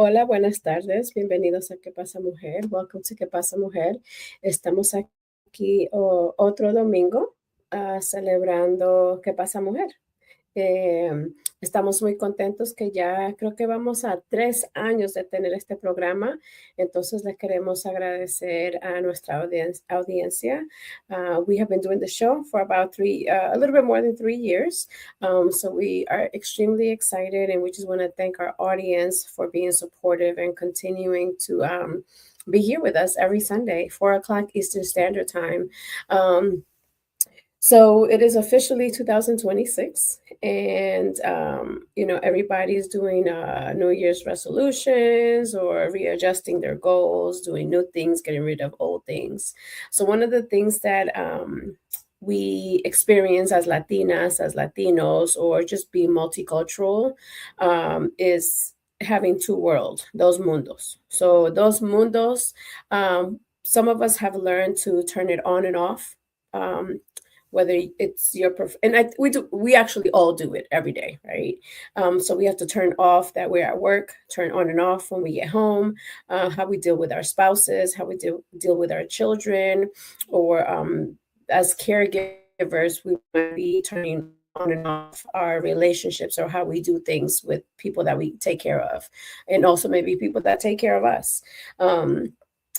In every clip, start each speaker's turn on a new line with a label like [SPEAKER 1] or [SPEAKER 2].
[SPEAKER 1] Hola, buenas tardes. Bienvenidos a ¿Qué pasa, mujer? Welcome to ¿Qué pasa, mujer? Estamos aquí otro domingo celebrando ¿Qué pasa, mujer? Eh, Estamos muy contentos que ya creo que vamos a 3 años de tener este programa. Entonces le queremos agradecer a nuestra audiencia. We have been doing the show for about a little bit more than 3 years. So we are extremely excited, and we just want to thank our audience for being supportive and continuing to be here with us every Sunday, 4 o'clock Eastern Standard Time. So it is officially 2026, and everybody's doing New Year's resolutions or readjusting their goals, doing new things, getting rid of old things. So one of the things that we experience as Latinas, as Latinos, or just being multicultural, is having two worlds, those mundos. So those mundos, some of us have learned to turn it on and off. Whether it's we actually all do it every day, right? So we have to turn off that we're at work, turn on and off when we get home, how we deal with our spouses, how we deal with our children, or as caregivers, we might be turning on and off our relationships or how we do things with people that we take care of, and also maybe people that take care of us.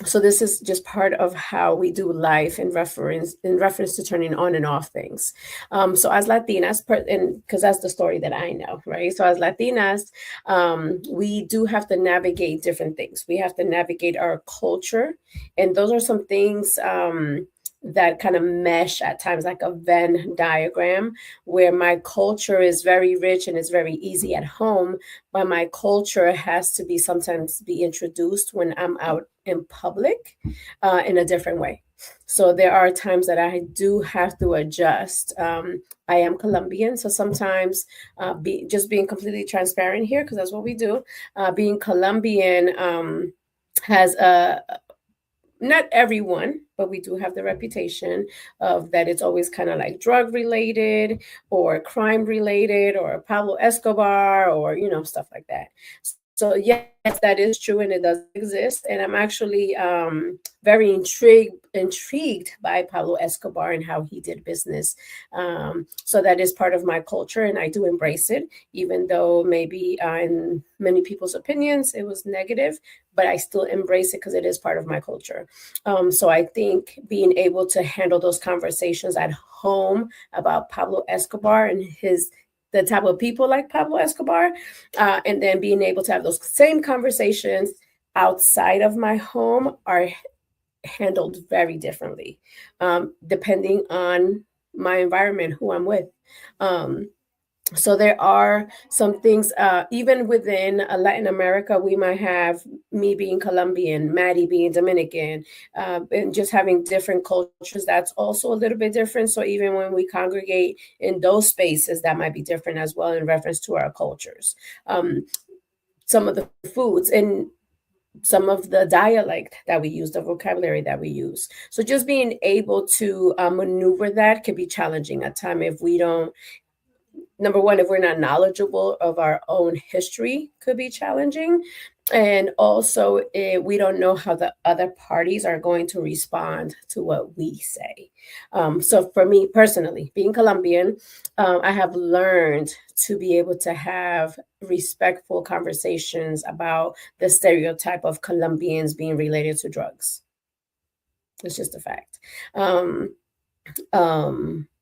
[SPEAKER 1] So this is just part of how we do life in reference to turning on and off things. So as Latinas, and because that's the story that I know, right? So as Latinas, we do have to navigate different things. We have to navigate our culture, and those are some things that kind of mesh at times, like a Venn diagram, where my culture is very rich and it's very easy at home, but my culture has to be sometimes be introduced when I'm out in public in a different way. So there are times that I do have to adjust. I am Colombian, so sometimes being completely transparent here, because that's what we do. Being Colombian has a not everyone, but we do have the reputation of that it's always kind of like drug related or crime related or Pablo Escobar or stuff like that. So yes, that is true and it does exist. And I'm actually very intrigued by Pablo Escobar and how he did business. So that is part of my culture, and I do embrace it, even though maybe in many people's opinions it was negative, but I still embrace it because it is part of my culture. So I think being able to handle those conversations at home about Pablo Escobar and the type of people like Pablo Escobar, and then being able to have those same conversations outside of my home are handled very differently, depending on my environment, who I'm with. So there are some things, even within Latin America, we might have me being Colombian, Maddie being Dominican, and just having different cultures. That's also a little bit different. So even when we congregate in those spaces, that might be different as well in reference to our cultures. Some of the foods and some of the dialect that we use, the vocabulary that we use. So just being able to maneuver that can be challenging at time if we don't. Number one, if we're not knowledgeable of our own history, could be challenging. And also, we don't know how the other parties are going to respond to what we say. So for me personally, being Colombian, I have learned to be able to have respectful conversations about the stereotype of Colombians being related to drugs. It's just a fact.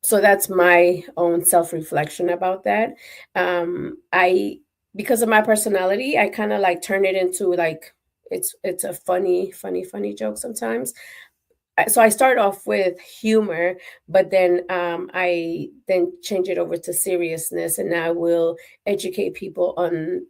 [SPEAKER 1] So that's my own self-reflection about that. I Because of my personality, I kind of like turn it into like it's a funny joke sometimes. So I start off with humor, but then I then change it over to seriousness, and I will educate people on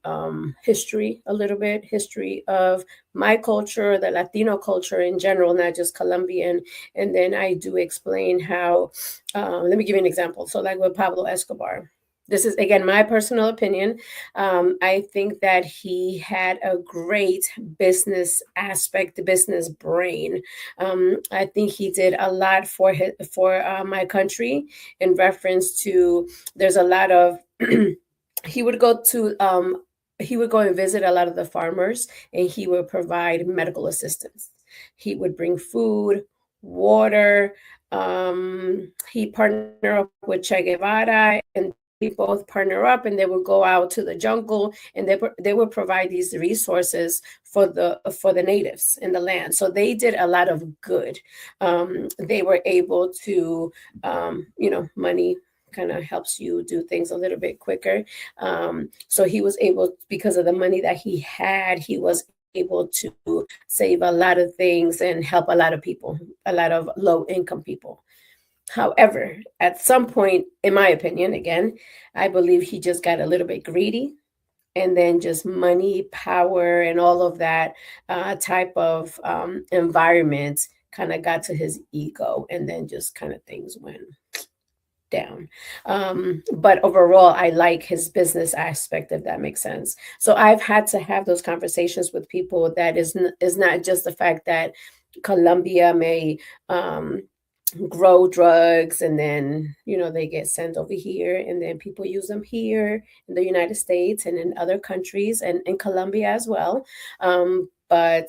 [SPEAKER 1] history a little bit, history of my culture, the Latino culture in general, not just Colombian. And then I do explain how. Let me give you an example. So, like with Pablo Escobar. This is again my personal opinion. I think that he had a great business aspect, the business brain. I think he did a lot for my country in reference to. There's a lot of. He would go to he would go and visit a lot of the farmers, and he would provide medical assistance. He would bring food, water. He partnered up with Che Guevara, and they both partner up, and they would go out to the jungle, and they would provide these resources for the natives in the land. So they did a lot of good. They were able to, money kind of helps you do things a little bit quicker. So he was able, because of the money that he had, he was able to save a lot of things and help a lot of people, a lot of low income people. However, at some point, in my opinion, again, I believe he just got a little bit greedy, and then just money, power, and all of that type of environment kind of got to his ego, and then just kind of things went down. But overall, I like his business aspect, if that makes sense. So I've had to have those conversations with people that is not just the fact that Colombia may grow drugs, and then they get sent over here, and then people use them here in the United States and in other countries, and in Colombia as well. But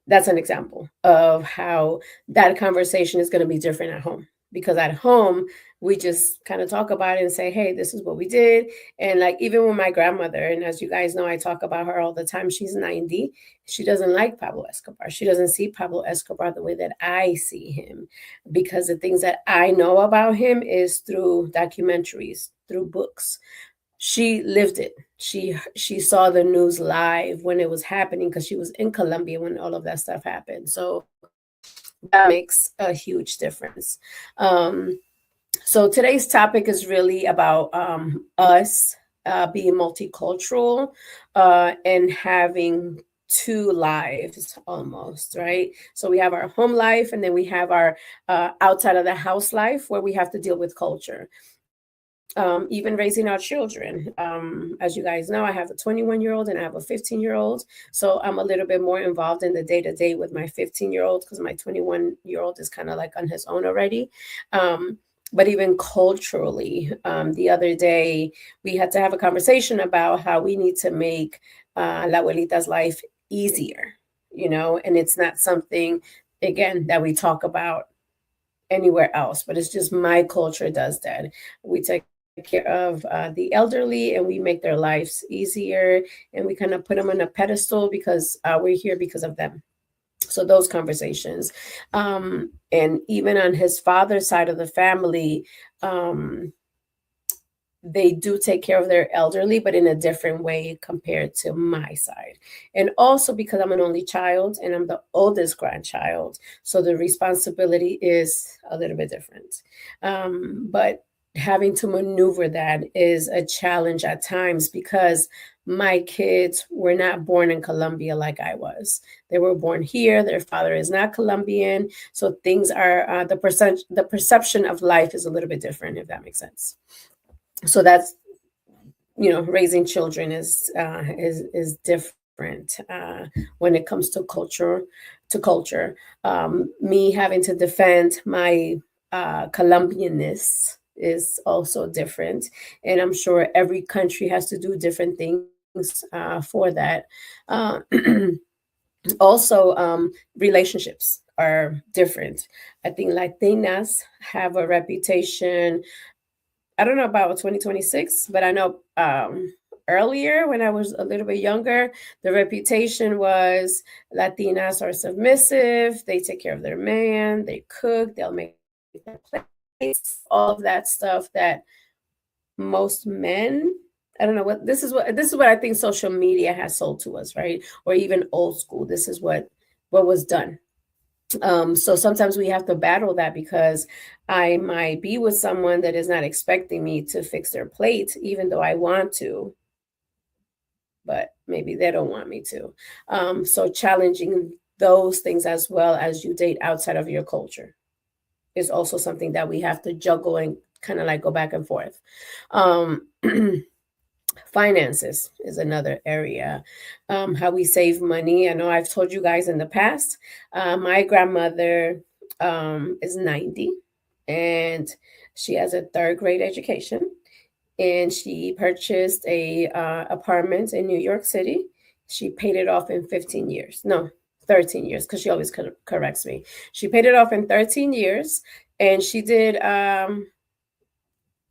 [SPEAKER 1] that's an example of how that conversation is going to be different at home, because at home we just kind of talk about it and say, hey, this is what we did. And like, even with my grandmother, and as you guys know, I talk about her all the time, she's 90. She doesn't like Pablo Escobar. She doesn't see Pablo Escobar the way that I see him, because the things that I know about him is through documentaries, through books. She lived it. She saw the news live when it was happening, because she was in Colombia when all of that stuff happened. So that makes a huge difference. So today's topic is really about us being multicultural and having two lives almost, right? So we have our home life, and then we have our outside of the house life, where we have to deal with culture. Even raising our children. As you guys know, I have a 21-year-old and I have a 15-year-old. So I'm a little bit more involved in the day-to-day with my 15-year-old, because my 21-year-old is kind of like on his own already. But even culturally, the other day, we had to have a conversation about how we need to make La Abuelita's life easier, and it's not something, again, that we talk about anywhere else, but it's just my culture does that. We take care of the elderly, and we make their lives easier, and we kind of put them on a pedestal, because we're here because of them. So those conversations, and even on his father's side of the family, they do take care of their elderly, but in a different way compared to my side. And also because I'm an only child and I'm the oldest grandchild, so the responsibility is a little bit different. But having to maneuver that is a challenge at times, because my kids were not born in Colombia like I was. They were born here. Their father is not Colombian. So things are, the perception of life is a little bit different, if that makes sense. So that's, raising children is different when it comes to culture. Me having to defend my Colombianness is also different, and I'm sure every country has to do different things for that. Also, relationships are different. I think Latinas have a reputation. I don't know about 2026, but I know earlier, when I was a little bit younger, the reputation was Latinas are submissive, they take care of their man, they cook, they'll make their plates, all of that stuff that most men, I don't know what this is what I think social media has sold to us, right? Or even old school. This is what was done. So sometimes we have to battle that, because I might be with someone that is not expecting me to fix their plate, even though I want to, but maybe they don't want me to. So challenging those things, as well as you date outside of your culture, is also something that we have to juggle and kind of like go back and forth. Finances is another area. How we save money. I know I've told you guys in the past, my grandmother is 90, and she has a third grade education. and she purchased a apartment in New York City. She paid it off in 15 years. No, 13 years, because she always corrects me. She paid it off in 13 years, and she did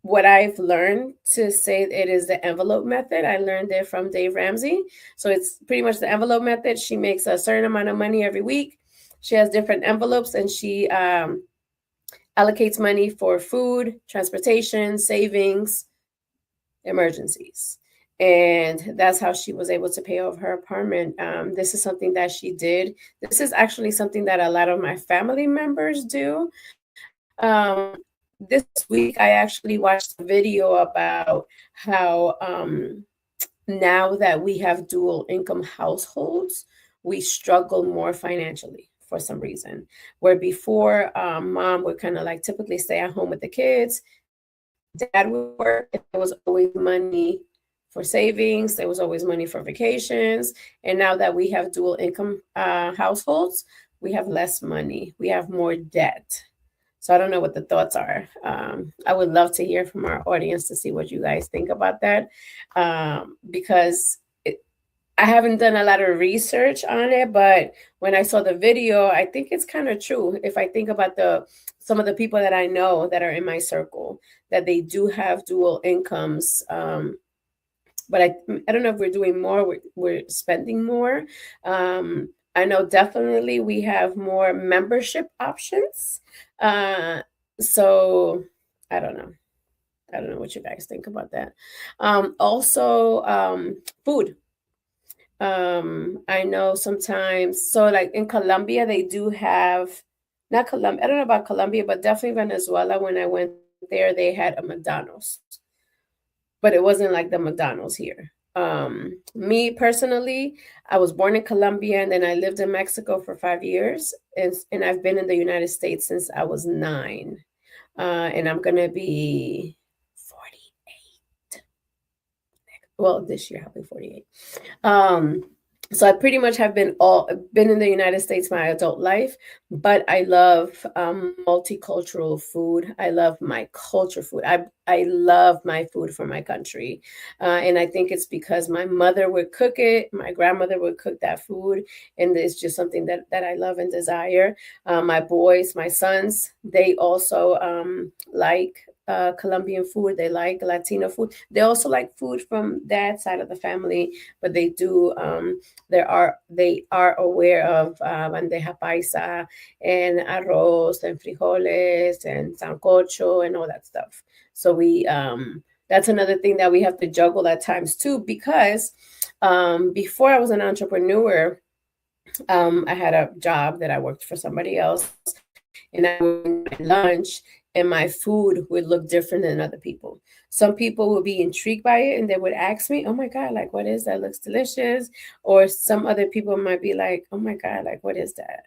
[SPEAKER 1] what I've learned to say it is the envelope method. I learned it from Dave Ramsey. So it's pretty much the envelope method. She makes a certain amount of money every week. She has different envelopes, and she allocates money for food, transportation, savings, emergencies. And that's how she was able to pay off her apartment. This is something that she did. This is actually something that a lot of my family members do. This week, I actually watched a video about how now that we have dual income households, we struggle more financially for some reason. Where before, mom would kind of like typically stay at home with the kids, dad would work, and there was always money for savings, there was always money for vacations. And now that we have dual income households, we have less money, we have more debt. So I don't know what the thoughts are. I would love to hear from our audience to see what you guys think about that, because I haven't done a lot of research on it, but when I saw the video, I think it's kind of true. If I think about some of the people that I know that are in my circle, that they do have dual incomes. But I don't know if we're doing more, we're spending more. I know definitely we have more membership options. So I don't know. I don't know what you guys think about that. Also, food. I know sometimes, so like in Colombia, they do have, not Colombia, I don't know about Colombia, but definitely Venezuela. When I went there, they had a McDonald's, but it wasn't like the McDonald's here. Me personally, I was born in Colombia, and then I lived in Mexico for 5 years, and I've been in the United States since I was 9. And I'm gonna be 48. Well, this year I'll be 48. So I pretty much have been in the United States my adult life, but I love multicultural food. I love my culture food. I love my food from my country, and I think it's because my mother would cook it, my grandmother would cook that food, and it's just something that I love and desire. My boys, my sons, they also like Colombian food. They like Latino food. They also like food from that side of the family, but they do. They are aware of bandeja paisa and arroz and frijoles and sancocho and all that stuff. So that's another thing that we have to juggle at times too, because before I was an entrepreneur, I had a job that I worked for somebody else, and I would eat lunch, and my food would look different than other people. Some people would be intrigued by it, and they would ask me, "Oh my God, like what is that? Looks delicious." Or some other people might be like, "Oh my God, like what is that?"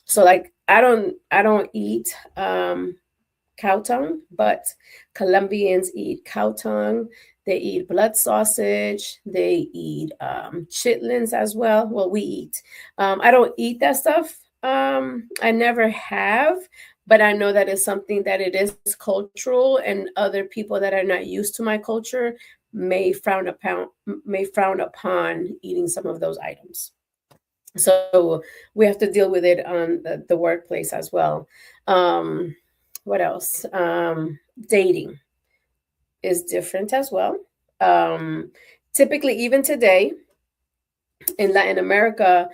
[SPEAKER 1] So like I don't eat cow tongue, but Colombians eat cow tongue. They eat blood sausage. They eat chitlins as well. Well, we eat. I don't eat that stuff. I never have, but I know that it's something that it is cultural, and other people that are not used to my culture may frown upon eating some of those items. So we have to deal with it on the workplace as well. What else? Dating is different as well. Typically, even today in Latin America,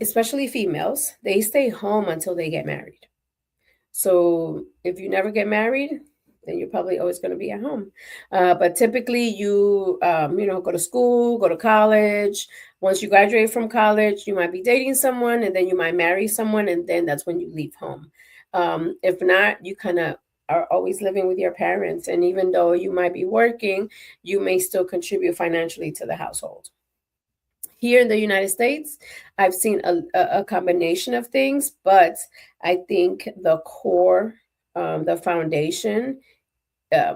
[SPEAKER 1] especially females, they stay home until they get married. So if you never get married, then you're probably always going to be at home. But typically, you go to school, go to college. Once you graduate from college, you might be dating someone, and then you might marry someone, and then that's when you leave home. If not, you kind of are always living with your parents, and even though you might be working, you may still contribute financially to the household. Here in the United States, I've seen a combination of things, but I think the core, the foundation,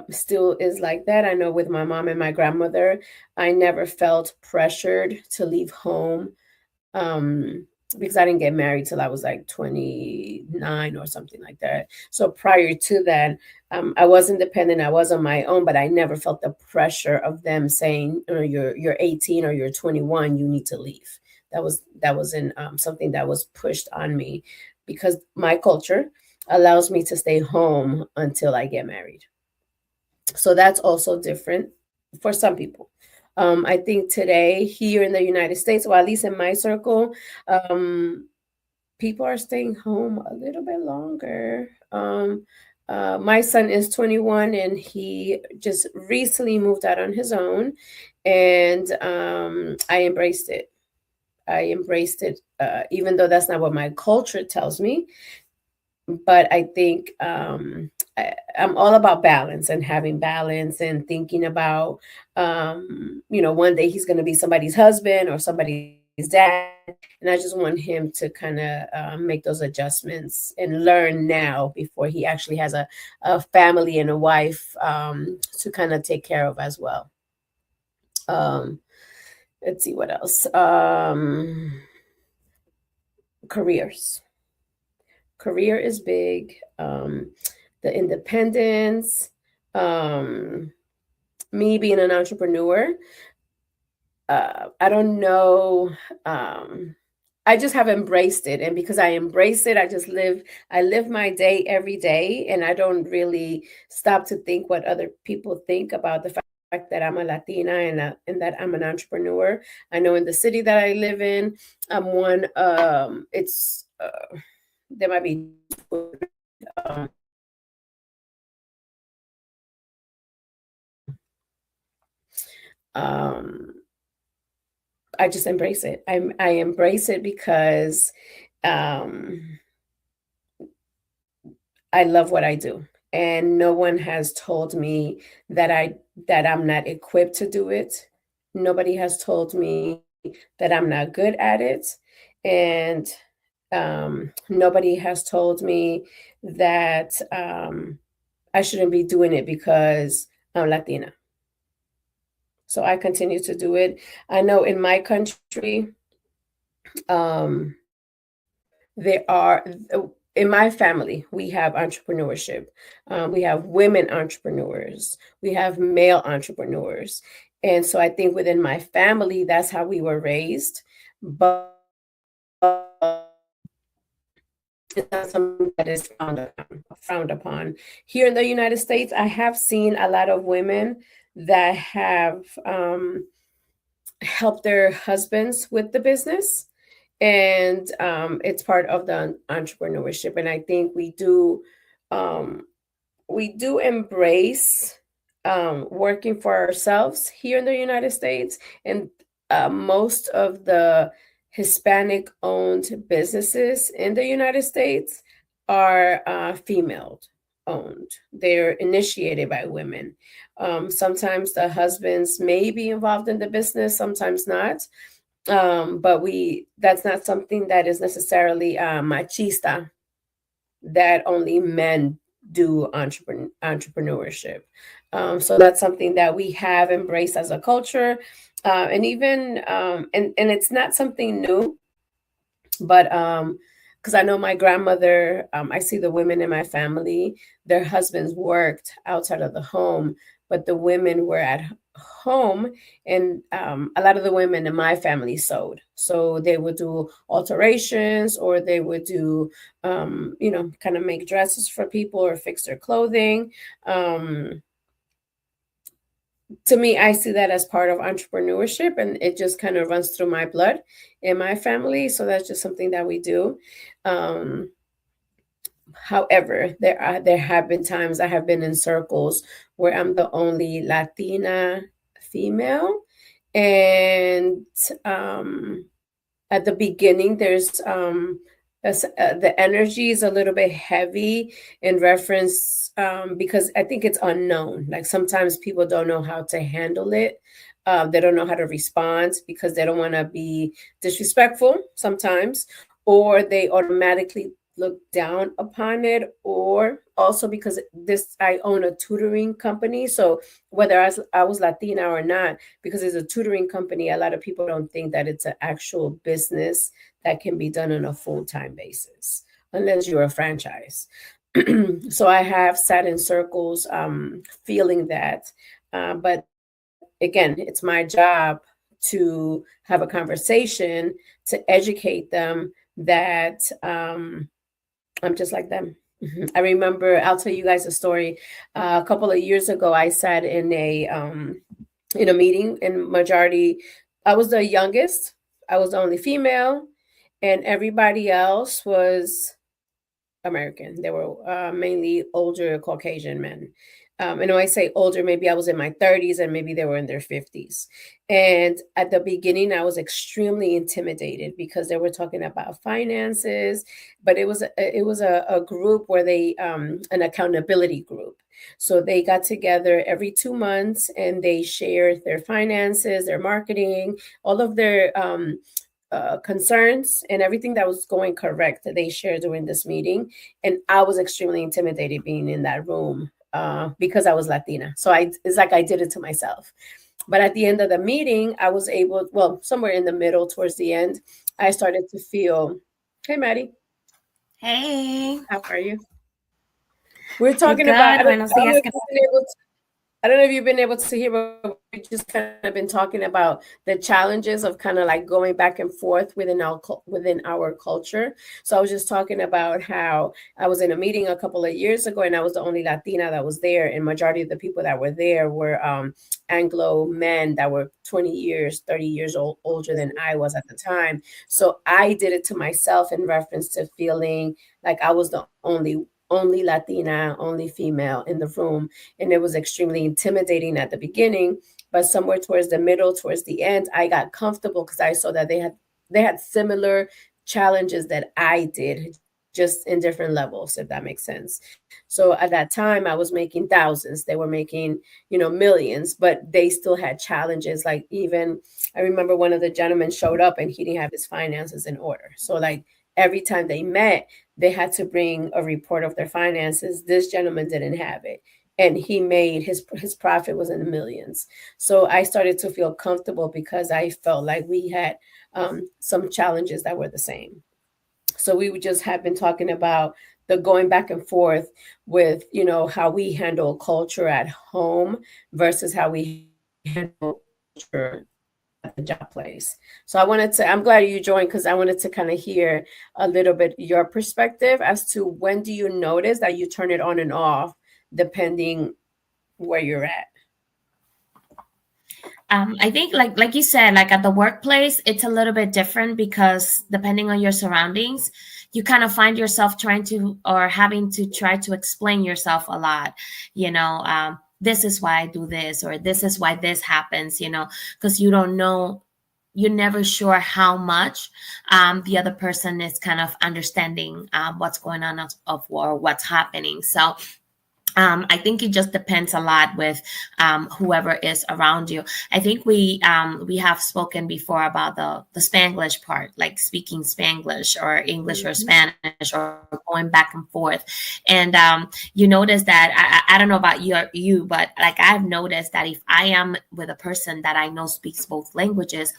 [SPEAKER 1] still is like that. I know with my mom and my grandmother, I never felt pressured to leave home because I didn't get married till I was like 29 or something like that. So prior to that, I was independent. I was on my own, but I never felt the pressure of them saying, you're 18 or you're 21, you need to leave. That wasn't something that was pushed on me, because my culture allows me to stay home until I get married. So that's also different for some people. I think today here in the United States, or at least in my circle, people are staying home a little bit longer. My son is 21 and he just recently moved out on his own, and I embraced it. I embraced it, even though that's not what my culture tells me. But I think I'm all about balance and having balance and thinking about, one day he's going to be somebody's husband or somebody's dad. And I just want him to kind of make those adjustments and learn now before he actually has a family and a wife to kind of take care of as well. Um, let's see what else. Careers. Career is big. The independence, me being an entrepreneur. I don't know. I just have embraced it, and because I embrace it, I live my day every day, and I don't really stop to think what other people think about the fact that I'm a Latina, and that I'm an entrepreneur. I know in the city that I live in, I'm one. It's there might be. Um, um, I just embrace it. I embrace it because um, I love what I do, and no one has told me that I'm not equipped to do it. Nobody has told me that I'm not good at it, and nobody has told me that I shouldn't be doing it because I'm Latina. So I continue to do it. I know in my country, um, there are in my family we have entrepreneurship. We have women entrepreneurs, we have male entrepreneurs, and so I think within my family that's how we were raised. But it's not something that is frowned upon here in the United States. I have seen a lot of women that have helped their husbands with the business, and it's part of the entrepreneurship. And I think um, we do embrace working for ourselves here in the United States, and most of the Hispanic owned businesses in the United States are female owned. They're initiated by women. Sometimes the husbands may be involved in the business, sometimes not. But we that's not something that is necessarily machista, that only men do entrepreneurship. So that's something that we have embraced as a culture, and even and it's not something new, but because I know my grandmother, I see the women in my family, their husbands worked outside of the home, but the women were at home, and a lot of the women in my family sewed. So they would do alterations, or they would do, kind of make dresses for people or fix their clothing. To me, I see that as part of entrepreneurship, and it just kind of runs through my blood in my family. So that's just something that we do. Um, However, there have been times I have been in circles where I'm the only Latina female, and um, at the beginning there's the energy is a little bit heavy in reference, because I think it's unknown. Like sometimes people don't know how to handle it. They don't know how to respond because they don't want to be disrespectful sometimes, or they automatically look down upon it, or also because I own a tutoring company. So whether I was Latina or not, because it's a tutoring company, a lot of people don't think that it's an actual business that can be done on a full-time basis unless you're a franchise. So I have sat in circles feeling that. But again, it's my job to have a conversation to educate them that I'm just like them. I remember, I'll tell you guys a story. A couple of years ago, I sat in a meeting, and majority, I was the youngest, I was the only female, and everybody else was American. They were mainly older Caucasian men. And when I say older, maybe I was in my 30s and maybe they were in their 50s. And at the beginning, I was extremely intimidated because they were talking about finances, but it was a group where they an accountability group. So they got together every 2 months and they shared their finances, their marketing, all of their concerns and everything that was going correct that they shared during this meeting. And I was extremely intimidated being in that room because I was Latina. So it's like I did it to myself. But at the end of the meeting, I was able, well, somewhere in the middle, towards the end, I started to feel, hey, Maddie.
[SPEAKER 2] Hey.
[SPEAKER 1] How are you? We're
[SPEAKER 2] Good,
[SPEAKER 1] talking about,
[SPEAKER 2] good. Buenos días.
[SPEAKER 1] I don't know if you've been able to hear, but we just kind of been talking about the challenges of kind of like going back and forth within our culture. So I was just talking about how I was in a meeting a couple of years ago, and I was the only Latina that was there, and majority of the people that were there were Anglo men that were 20 years, 30 years older than I was at the time. So I did it to myself in reference to feeling like I was the only Latina, only female in the room. And it was extremely intimidating at the beginning, but somewhere towards the middle, towards the end, I got comfortable because I saw that they had similar challenges that I did, just in different levels, if that makes sense. So at that time, I was making thousands. They were making, millions, but they still had challenges. Like, even I remember one of the gentlemen showed up and he didn't have his finances in order. So like every time they met, they had to bring a report of their finances. This gentleman didn't have it, and he made his profit was in the millions. So I started to feel comfortable because I felt like we had some challenges that were the same. So we would just have been talking about the going back and forth with, how we handle culture at home versus how we handle culture at the job place. So I'm glad you joined because I wanted to kind of hear a little bit your perspective as to when do you notice that you turn it on and off depending where you're at.
[SPEAKER 2] I think like you said, like at the workplace, it's a little bit different because depending on your surroundings, you kind of find yourself trying to or having to try to explain yourself a lot. This is why I do this, or this is why this happens. Because you don't know. You're never sure how much the other person is kind of understanding what's going on or what's happening. So I think it just depends a lot with whoever is around you. I think we have spoken before about the Spanglish part, like speaking Spanglish or English or Spanish or going back and forth. And you notice that I don't know about you, but like I've noticed that if I am with a person that I know speaks both languages,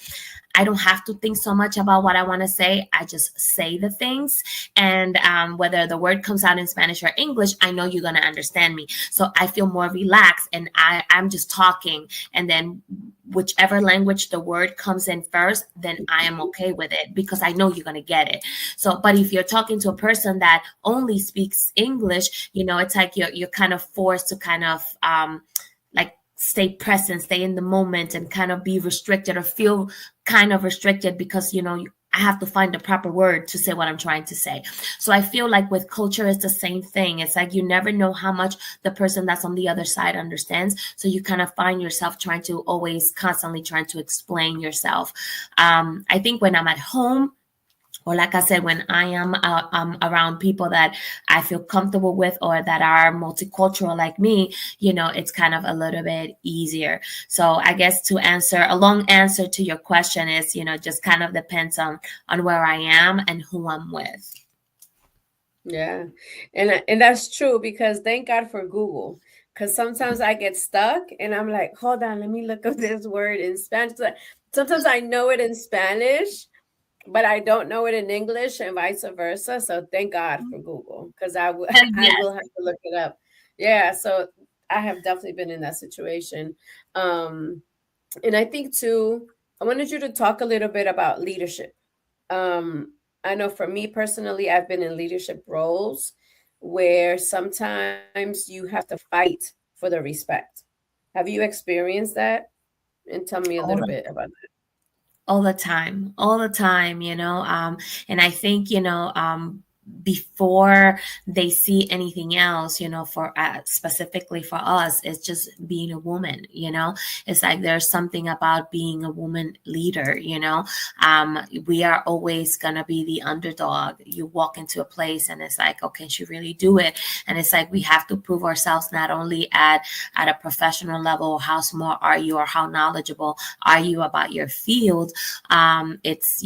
[SPEAKER 2] I don't have to think so much about what I want to say. I just say the things. And whether the word comes out in Spanish or English, I know you're going to understand me. So I feel more relaxed and I'm just talking. And then whichever language the word comes in first, then I am okay with it because I know you're going to get it. So, but if you're talking to a person that only speaks English, it's like you're kind of forced to kind of like stay present, stay in the moment, and kind of be restricted or feel kind of restricted because, I have to find the proper word to say what I'm trying to say. So I feel like with culture, it's the same thing. It's like you never know how much the person that's on the other side understands. So you kind of find yourself trying to always constantly trying to explain yourself. I think when I'm at home, or like I said, when I am around people that I feel comfortable with or that are multicultural like me, it's kind of a little bit easier. So I guess a long answer to your question is, just kind of depends on where I am and who I'm with.
[SPEAKER 1] Yeah. And that's true because thank God for Google. Because sometimes I get stuck and I'm like, hold on, let me look up this word in Spanish. So sometimes I know it in Spanish, but I don't know it in English and vice versa. So thank God for Google because I
[SPEAKER 2] Yes.
[SPEAKER 1] will have to look it up. Yeah. So I have definitely been in that situation. Um, and I think too, I wanted you to talk a little bit about leadership. I know for me personally, I've been in leadership roles where sometimes you have to fight for the respect. Have you experienced that? And tell me a
[SPEAKER 2] All
[SPEAKER 1] little
[SPEAKER 2] the
[SPEAKER 1] bit about
[SPEAKER 2] all the time, and I think, before they see anything else, for specifically for us, it's just being a woman. It's like there's something about being a woman leader. We are always gonna be the underdog. You walk into a place and it's like, oh, can she really do it? And it's like we have to prove ourselves not only at a professional level, how smart are you or how knowledgeable are you about your field. It's,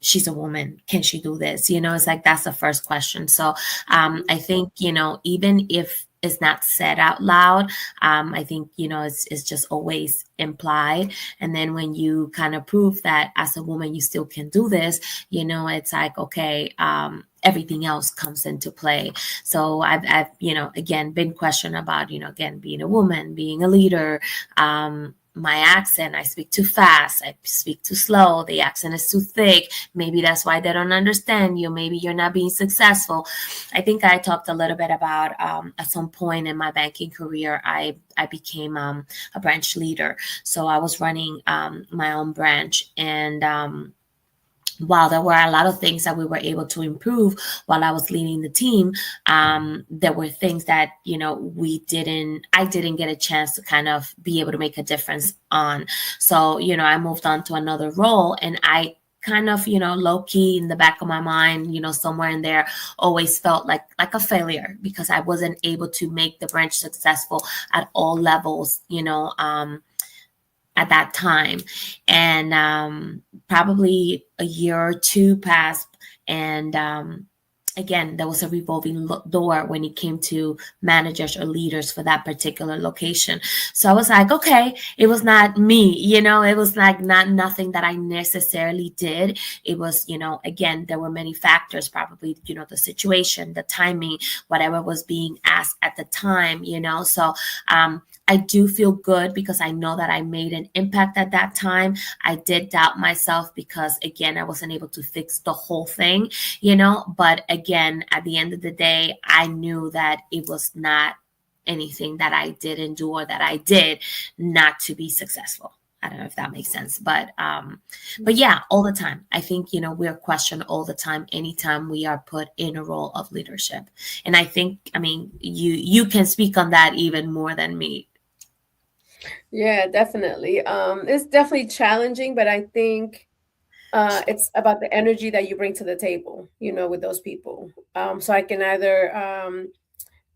[SPEAKER 2] she's a woman, can she do this? It's like that's the first question. So I think, even if it's not said out loud, I think, it's just always implied. And then when you kind of prove that as a woman you still can do this, it's like, okay, everything else comes into play. So I've again been questioned about, again, being a woman, being a leader, my accent, I speak too fast, I speak too slow, the accent is too thick, maybe that's why they don't understand you, maybe you're not being successful. I think I talked a little bit about, at some point in my banking career, I became a branch leader. So I was running my own branch, and while there were a lot of things that we were able to improve while I was leading the team, there were things that, I didn't get a chance to kind of be able to make a difference on. So, I moved on to another role, and I kind of, low key in the back of my mind, somewhere in there, always felt like a failure because I wasn't able to make the branch successful at all levels, at that time. And probably a year or two passed, and again, there was a revolving door when it came to managers or leaders for that particular location. So I was like, okay, it was not me, it was like not nothing that I necessarily did. It was, again, there were many factors, probably, the situation, the timing, whatever was being asked at the time, So I do feel good because I know that I made an impact at that time. I did doubt myself because, again, I wasn't able to fix the whole thing, but again, at the end of the day, I knew that it was not anything that I didn't do or that I did not to be successful. I don't know if that makes sense, but yeah, all the time. I think, we're questioned all the time, anytime we are put in a role of leadership. And I think, I mean, you can speak on that even more than me.
[SPEAKER 1] Yeah, definitely. It's definitely challenging, but I think it's about the energy that you bring to the table, with those people. So I can either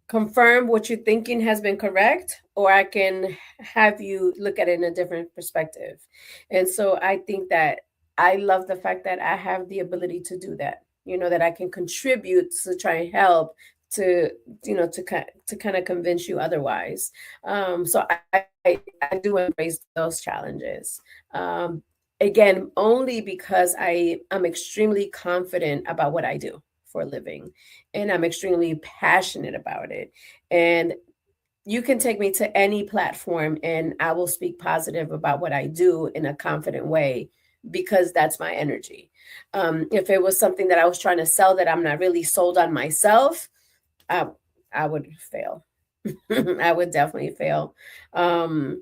[SPEAKER 1] confirm what you're thinking has been correct, or I can have you look at it in a different perspective. And so I think that I love the fact that I have the ability to do that, that I can contribute to try and help to, to kind of convince you otherwise. So I do embrace those challenges. Again, only because I'm extremely confident about what I do for a living, and I'm extremely passionate about it. And you can take me to any platform and I will speak positive about what I do in a confident way because that's my energy. If it was something that I was trying to sell that I'm not really sold on myself, I, I would fail. I would definitely fail. I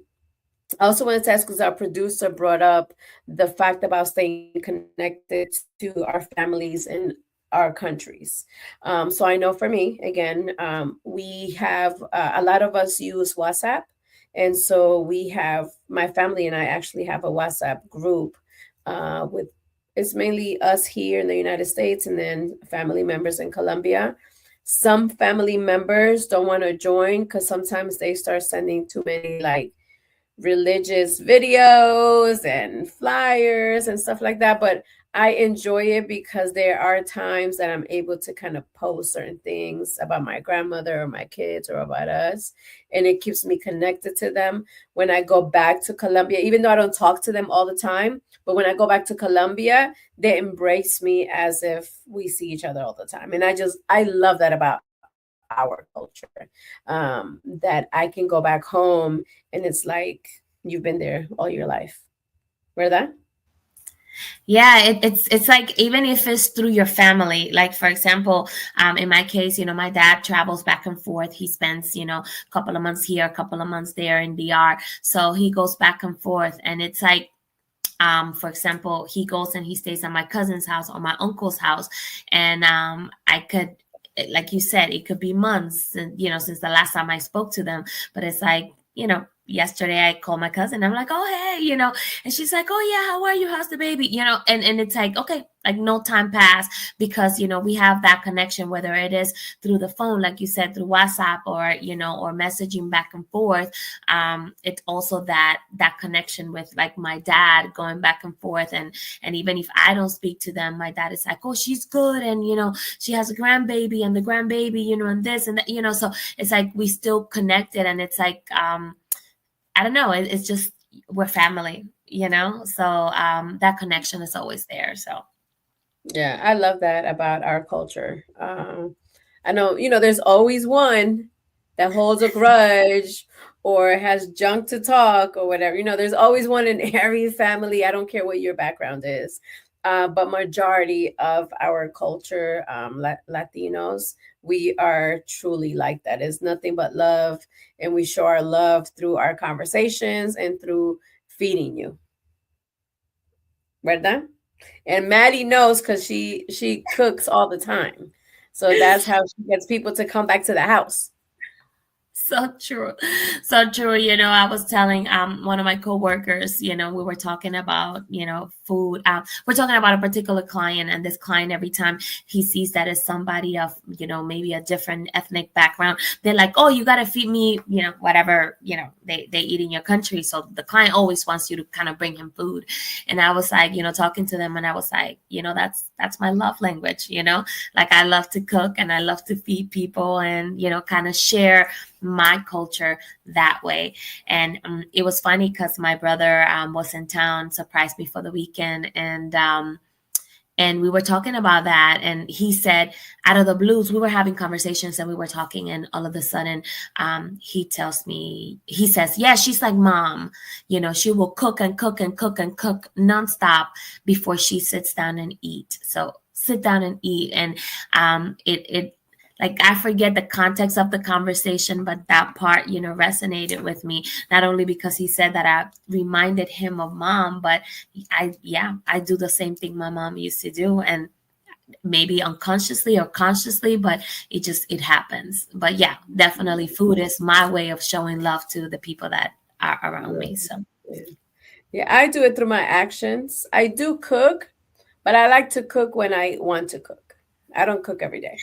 [SPEAKER 1] also wanted to ask because our producer brought up the fact about staying connected to our families and our countries. So I know for me, again, we have a lot of us use WhatsApp. And so we have, my family and I actually have a WhatsApp group with, it's mainly us here in the United States and then family members in Colombia. Some family members don't want to join because sometimes they start sending too many like religious videos and flyers and stuff like that. But I enjoy it because there are times that I'm able to kind of post certain things about my grandmother or my kids or about us, and it keeps me connected to them. When I go back to Colombia, even though I don't talk to them all the time, but when I go back to Colombia, they embrace me as if we see each other all the time. And I love that about our culture, that I can go back home and it's like you've been there all your life. ¿Verdad?
[SPEAKER 2] Yeah, it's like even if it's through your family, like for example, in my case, my dad travels back and forth. He spends, a couple of months here, a couple of months there in DR. So he goes back and forth, and it's like, for example, he goes and he stays at my cousin's house or my uncle's house, and I could, like you said, it could be months, and since the last time I spoke to them, but it's like, yesterday I called my cousin. I'm like, oh hey, and she's like, oh yeah, how are you? How's the baby? And it's like, okay, like no time passed because we have that connection, whether it is through the phone, like you said, through WhatsApp, or messaging back and forth. It's also that connection with like my dad going back and forth, and even if I don't speak to them, my dad is like, oh, she's good, and she has a grandbaby, and the grandbaby, and this and that, so it's like we still connected, and it's like I don't know, it's just we're family, so that connection is always there. So
[SPEAKER 1] Yeah, I love that about our culture. I know, there's always one that holds a grudge or has junk to talk or whatever. There's always one in every family. I don't care what your background is. But majority of our culture, Latinos, we are truly like that. It's nothing but love, and we show our love through our conversations and through feeding you, ¿verdad? And Maddie knows because she cooks all the time. So that's how she gets people to come back to the house.
[SPEAKER 2] so true. So true. I was telling one of my coworkers, we were talking about, food. We're talking about a particular client, and this client, every time he sees that as somebody of, maybe a different ethnic background, they're like, oh, you gotta feed me, whatever, they eat in your country. So the client always wants you to kind of bring him food. And I was like, talking to them, and I was like, that's my love language, like I love to cook and I love to feed people and, kind of share my culture that way. And it was funny because my brother was in town, surprised me for the weekend, and we were talking about that, and he said, out of the blues, we were having conversations and we were talking, and all of a sudden he tells me, he says, yeah, she's like mom, she will cook and cook and cook and cook nonstop before she sits down and eat. So sit down and eat. And it like, I forget the context of the conversation, but that part, resonated with me, not only because he said that I reminded him of mom, but I do the same thing my mom used to do, and maybe unconsciously or consciously, but it happens. But yeah, definitely food is my way of showing love to the people that are around me. So
[SPEAKER 1] Yeah. Yeah, I do it through my actions. I do cook, but I like to cook when I want to cook. I don't cook every day.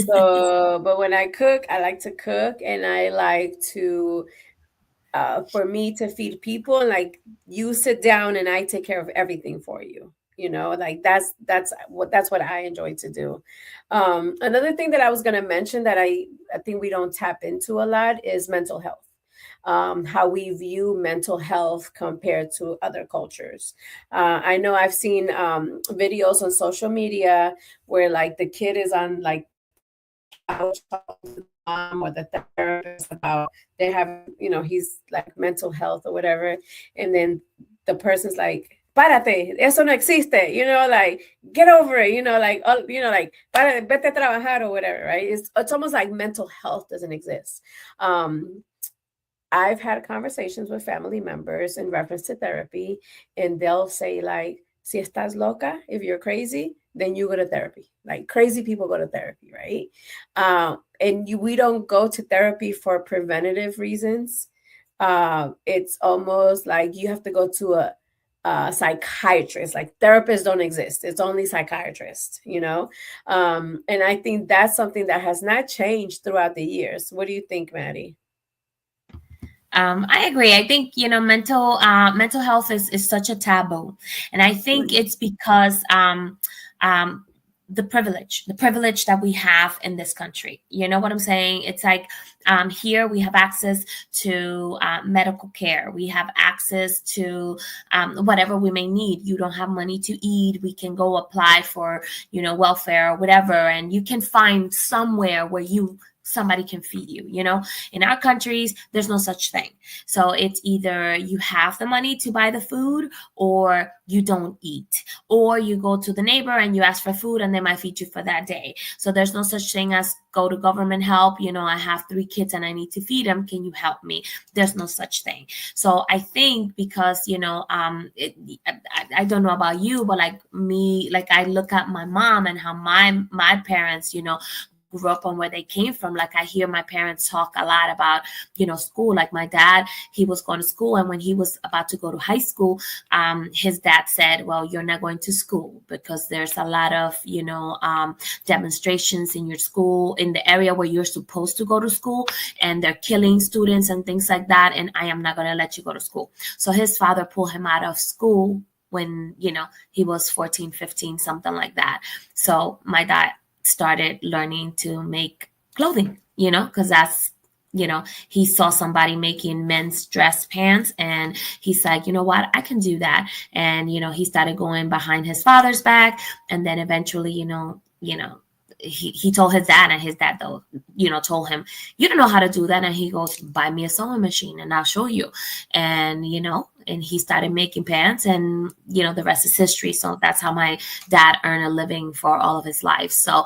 [SPEAKER 1] So, but when I cook, I like to cook, and I like to for me to feed people, and like you sit down and I take care of everything for you. Like that's what I enjoy to do. Another thing that I was going to mention that I think we don't tap into a lot is mental health. How we view mental health compared to other cultures. I know I've seen videos on social media where like the kid is on like couch talking to the mom or the therapist about they have, he's like mental health or whatever, and then the person's like, "Párate, eso no existe," like get over it, like, oh, like vete a trabajar or whatever, right? It's almost like mental health doesn't exist. I've had conversations with family members in reference to therapy, and they'll say like, "Si estás loca, if you're crazy, then you go to therapy." Like crazy people go to therapy, right? We don't go to therapy for preventative reasons. It's almost like you have to go to a psychiatrist. Like therapists don't exist. It's only psychiatrists. And I think that's something that has not changed throughout the years. What do you think, Maddie?
[SPEAKER 2] I agree. I think, mental health is such a taboo, and I think
[SPEAKER 1] Right.
[SPEAKER 2] it's because um, the privilege that we have in this country. You know what I'm saying? It's like, here we have access to medical care. We have access to whatever we may need. You don't have money to eat, we can go apply for, welfare or whatever, and you can find somewhere where you somebody can feed you. In our countries there's no such thing. So it's either you have the money to buy the food, or you don't eat, or you go to the neighbor and you ask for food and they might feed you for that day. So there's no such thing as go to government help. I have 3 kids and I need to feed them, can you help me? There's no such thing. So I think because, I don't know about you, but like me, like I look at my mom and how my parents, grew up and where they came from. Like I hear my parents talk a lot about, school. Like my dad, he was going to school, and when he was about to go to high school, his dad said, well, you're not going to school because there's a lot of, demonstrations in your school, in the area where you're supposed to go to school, and they're killing students and things like that, and I am not going to let you go to school. So his father pulled him out of school when, he was 14, 15, something like that. So my dad started learning to make clothing, because that's, he saw somebody making men's dress pants, and he's like, you know what, I can do that. And, he started going behind his father's back. And then eventually, he told his dad, and his dad, though, told him, you don't know how to do that. And he goes, buy me a sewing machine and I'll show you. And, and he started making pants, and, the rest is history. So that's how my dad earned a living for all of his life. So,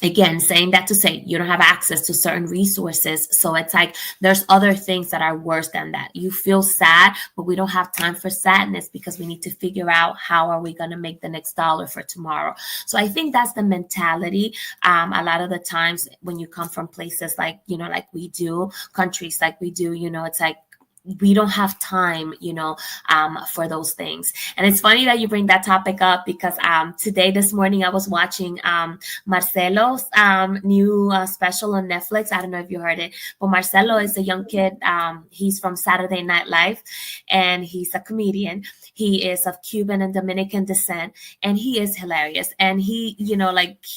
[SPEAKER 2] again, saying that to say you don't have access to certain resources. So it's like there's other things that are worse than that. You feel sad, but we don't have time for sadness because we need to figure out how are we going to make the next dollar for tomorrow. So I think that's the mentality. A lot of the times when you come from places like, like we do, countries like we do, it's like we don't have time, for those things. And it's funny that you bring that topic up because this morning I was watching Marcelo's new special on Netflix. I don't know if you heard it, but Marcelo is a young kid. He's from Saturday Night Live, and he's a comedian. He is of Cuban and Dominican descent, and he is hilarious. And he,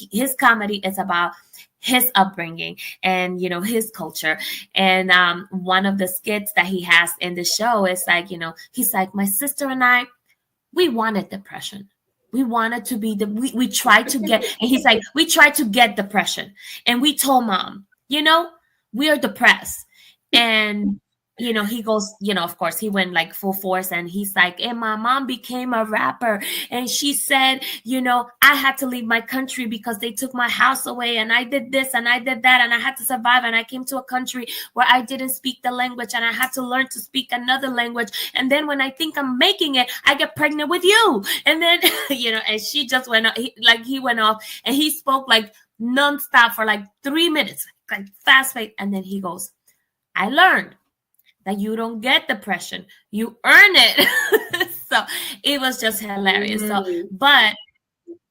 [SPEAKER 2] his comedy is about his upbringing and his culture. And one of the skits that he has in the show is like, he's like, my sister and I, we wanted depression. We wanted to be we tried to get, and he's like, we tried to get depression, and we told mom, we are depressed. And he goes, of course he went like full force, and he's like, and my mom became a rapper, and she said, I had to leave my country because they took my house away, and I did this and I did that, and I had to survive, and I came to a country where I didn't speak the language, and I had to learn to speak another language, and then when I think I'm making it, I get pregnant with you. And then and she just went off, he went off, and he spoke like nonstop for like 3 minutes, like fast paced. And then he goes, I learned that you don't get depression, you earn it. So it was just hilarious. So, but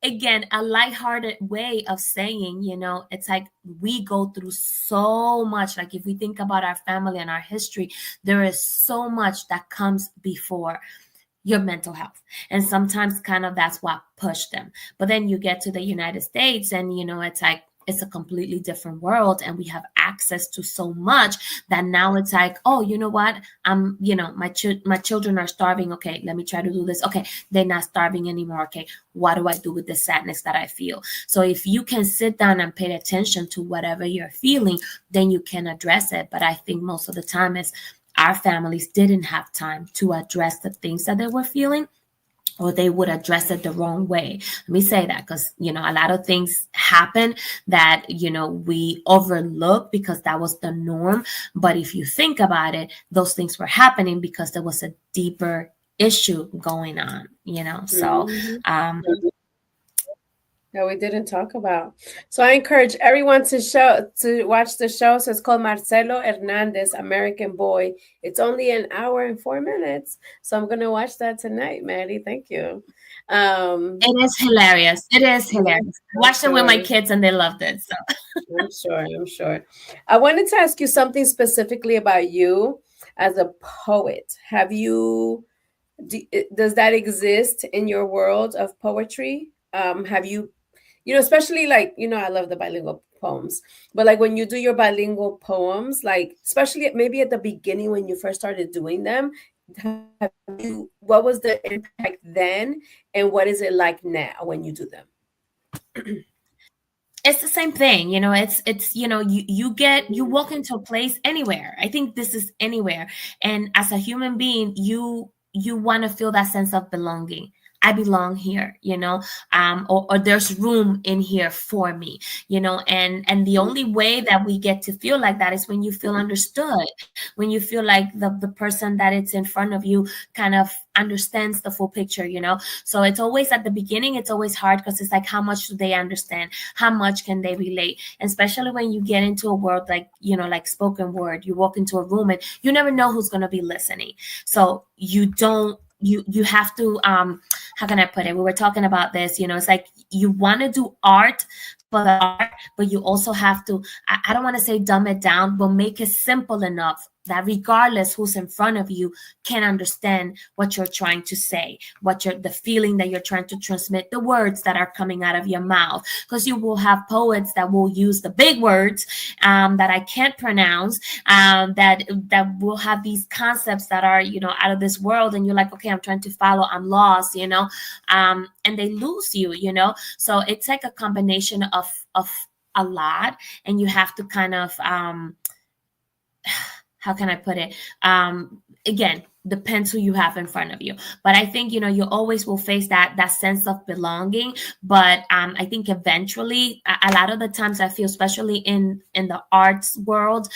[SPEAKER 2] again, a lighthearted way of saying, it's like we go through so much. Like if we think about our family and our history, there is so much that comes before your mental health. And sometimes kind of that's what pushed them. But then you get to the United States, and it's like it's a completely different world, and we have access to so much that now it's like, oh, you know what, my children are starving. Okay, let me try to do this. Okay, they're not starving anymore. Okay, what do I do with the sadness that I feel? So if you can sit down and pay attention to whatever you're feeling, then you can address it. But I think most of the time is our families didn't have time to address the things that they were feeling, or they would address it the wrong way. Let me say that because, a lot of things happen that, we overlook because that was the norm. But if you think about it, those things were happening because there was a deeper issue going on, So,
[SPEAKER 1] that we didn't talk about. So I encourage everyone to watch the show. So it's called Marcelo Hernandez, American Boy. It's only an hour and 4 minutes. So I'm gonna watch that tonight, Maddie. Thank you. Um,
[SPEAKER 2] It is hilarious. It is
[SPEAKER 1] yeah,
[SPEAKER 2] hilarious. I
[SPEAKER 1] I'm
[SPEAKER 2] watched it with my
[SPEAKER 1] sure.
[SPEAKER 2] kids and they loved it. So
[SPEAKER 1] I'm sure. I'm sure. I wanted to ask you something specifically about you as a poet. Does that exist in your world of poetry? Have you, especially like, I love the bilingual poems, but like when you do your bilingual poems, like especially maybe at the beginning when you first started doing them, what was the impact then, and what is it like now when you do them?
[SPEAKER 2] it's the same thing, it's you walk into a place anywhere. I think this is anywhere. And as a human being, you want to feel that sense of belonging. I belong here, or there's room in here for me, and the only way that we get to feel like that is when you feel understood, when you feel like the person that it's in front of you kind of understands the full picture. So it's always at the beginning, it's always hard because it's like, how much do they understand? How much can they relate? And especially when you get into a world like, like spoken word, you walk into a room and you never know who's going to be listening. So you have to, how can I put it? We were talking about this, it's like you want to do art for the art, but you also have to, I don't want to say dumb it down, but make it simple enough that regardless who's in front of you can understand what you're trying to say, the feeling that you're trying to transmit, the words that are coming out of your mouth. Because you will have poets that will use the big words that I can't pronounce, that will have these concepts that are, out of this world, and you're like, okay, I'm trying to follow, I'm lost, and they lose you, So it's like a combination of a lot, and you have to kind of how can I put it? Again, depends who you have in front of you. But I think, you always will face that sense of belonging. But I think eventually, a lot of the times I feel, especially in the arts world,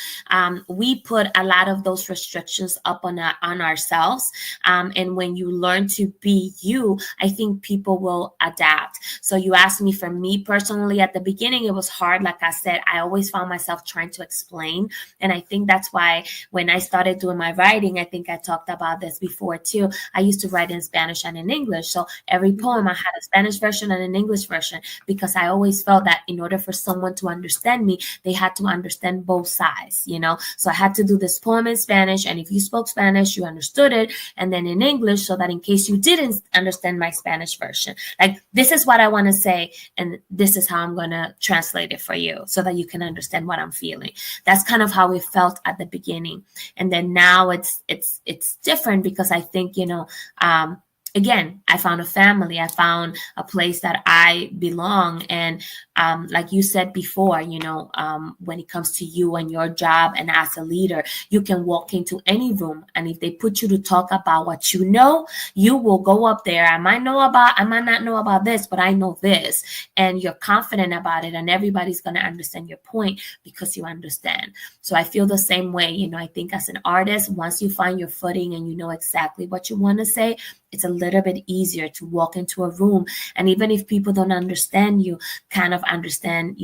[SPEAKER 2] we put a lot of those restrictions up on ourselves. And when you learn to be you, I think people will adapt. So you asked me, for me personally, at the beginning, it was hard. Like I said, I always found myself trying to explain. And I think that's why when I started doing my writing, I think I talked about this before too. I used to write in Spanish and in English. So every poem I had a Spanish version and an English version, because I always felt that in order for someone to understand me, they had to understand both sides, So I had to do this poem in Spanish, and if you spoke Spanish, you understood it, and then in English, so that in case you didn't understand my Spanish version, like, this is what I want to say, and this is how I'm going to translate it for you so that you can understand what I'm feeling. That's kind of how it felt at the beginning. And then now it's different, because I think, again, I found a family, I found a place that I belong. And like you said before, when it comes to you and your job and as a leader, you can walk into any room, and if they put you to talk about what you will go up there. I might not know about this, but I know this, and you're confident about it, and everybody's going to understand your point because you understand. So I feel the same way. I think as an artist, once you find your footing and you know exactly what you want to say, it's a little bit easier to walk into a room. And even if people don't understand you, kind of understand,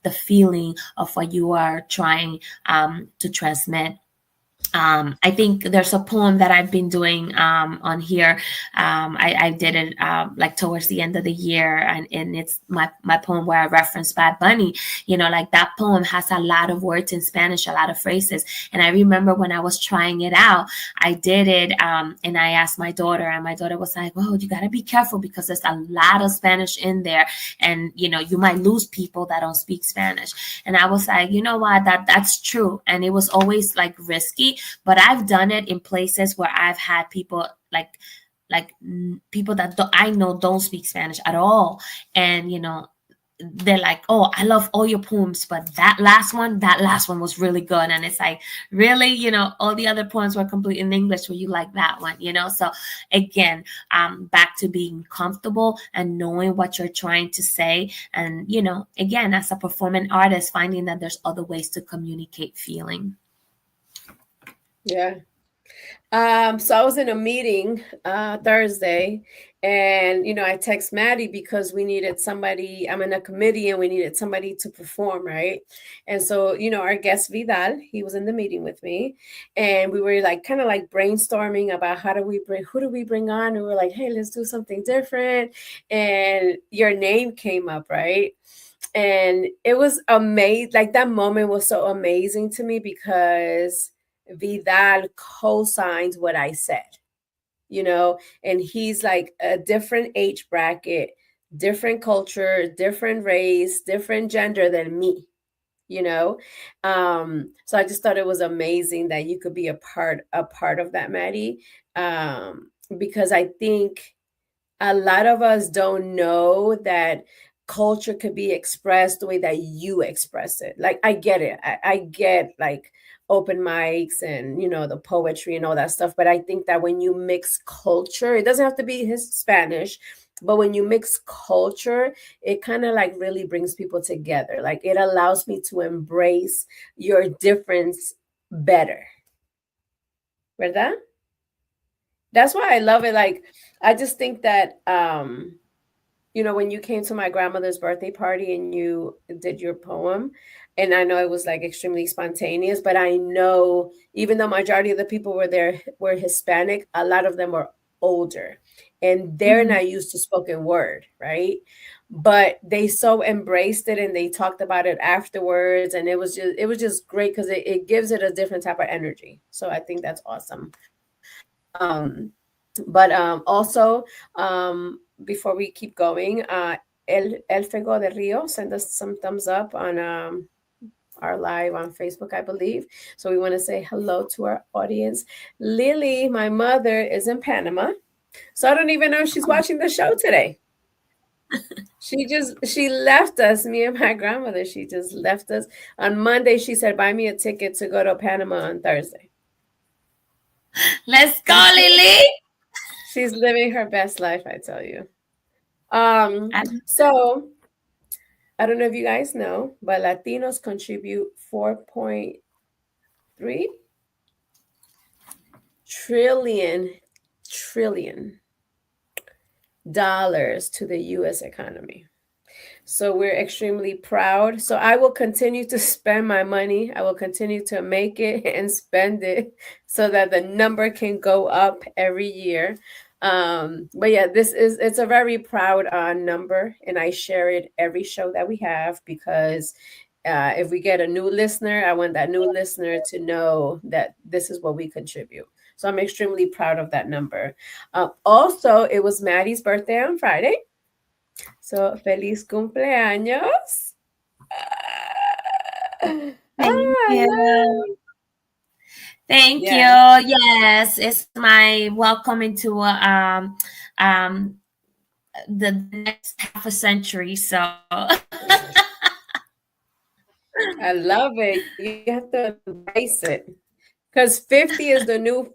[SPEAKER 2] the feeling of what you are trying to transmit. I think there's a poem that I've been doing on here. I did it like towards the end of the year, and it's my poem where I reference Bad Bunny. Like, that poem has a lot of words in Spanish, a lot of phrases. And I remember when I was trying it out, I did it, and I asked my daughter, and my daughter was like, "Well, you got to be careful because there's a lot of Spanish in there, and you might lose people that don't speak Spanish." And I was like, you know what, that's true. And it was always like risky, but I've done it in places where I've had people like people that I know don't speak Spanish at all, and they're like, "Oh, I love all your poems, but that last one was really good." And it's like, really, all the other poems were complete in English, where you like that one, So again, back to being comfortable and knowing what you're trying to say, and again, as a performing artist, finding that there's other ways to communicate feeling.
[SPEAKER 1] Yeah. So I was in a meeting Thursday, and I text Maddie because we needed somebody. I'm in a committee, and we needed somebody to perform, right? And so our guest Vidal, he was in the meeting with me, and we were like kind of like brainstorming about who do we bring on, and we were like, hey, let's do something different, and your name came up, right? And it was amazing. Like that moment was so amazing to me because Vidal co-signs what I said, and he's like a different age bracket, different culture, different race, different gender than me, you know. So I just thought it was amazing that you could be a part of that, Maddie. Because I think a lot of us don't know that culture could be expressed the way that you express it. Like I get it. I get like open mics and the poetry and all that stuff. But I think that when you mix culture, it doesn't have to be his Spanish, but when you mix culture, it kind of like really brings people together. Like it allows me to embrace your difference better. ¿Verdad? That's why I love it. Like I just think that when you came to my grandmother's birthday party and you did your poem, and I know it was like extremely spontaneous, but I know even though majority of the people were there were Hispanic, a lot of them were older and they're
[SPEAKER 2] Mhm.
[SPEAKER 1] not used to spoken word, right? But they so embraced it and they talked about it afterwards, and it was just great because it gives it a different type of energy. So I think that's awesome. But also, before we keep going, El Fego de Rio sent us some thumbs up on our live on Facebook, I believe. So we want to say hello to our audience. Lily, my mother, is in Panama. So I don't even know if she's watching the show today. She left us, me and my grandmother. She just left us. On Monday, she said, buy me a ticket to go to Panama on Thursday.
[SPEAKER 2] Let's go,
[SPEAKER 1] And
[SPEAKER 2] Lily.
[SPEAKER 1] she's living her best life, I tell you.
[SPEAKER 2] I
[SPEAKER 1] So I don't know if you guys know, but Latinos contribute 4.3 trillion dollars to the US economy. So we're extremely proud. So I will continue to spend my money. I will continue to make it and spend it so that the number can go up every year. But yeah, it's a very proud number, and I share it every show that we have because if we get a new listener, I want that new listener to know that this is what we contribute. So I'm extremely proud of that number. Also, it was Maddie's birthday on Friday. So, feliz cumpleaños.
[SPEAKER 2] Thank
[SPEAKER 1] I
[SPEAKER 2] you.
[SPEAKER 1] know.
[SPEAKER 2] Thank you.
[SPEAKER 1] Yes,
[SPEAKER 2] Yes, it's my welcome into um the next half a century. So
[SPEAKER 1] I love it. You have to embrace it because 50 is the new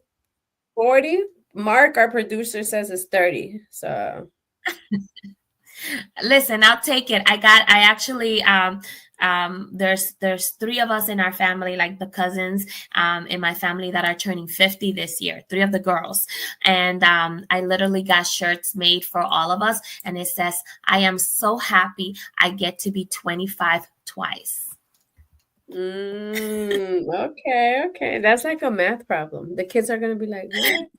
[SPEAKER 1] 40. Mark, our producer, says it's 30. So,
[SPEAKER 2] listen, I'll take it. I actually there's three of us in our family, like the cousins in my family that are turning 50 this year, three of the girls. And I literally got shirts made for all of us, and it says, I am so happy I get to be 25 twice.
[SPEAKER 1] okay, okay. That's like a math problem. The kids are going to be like, what?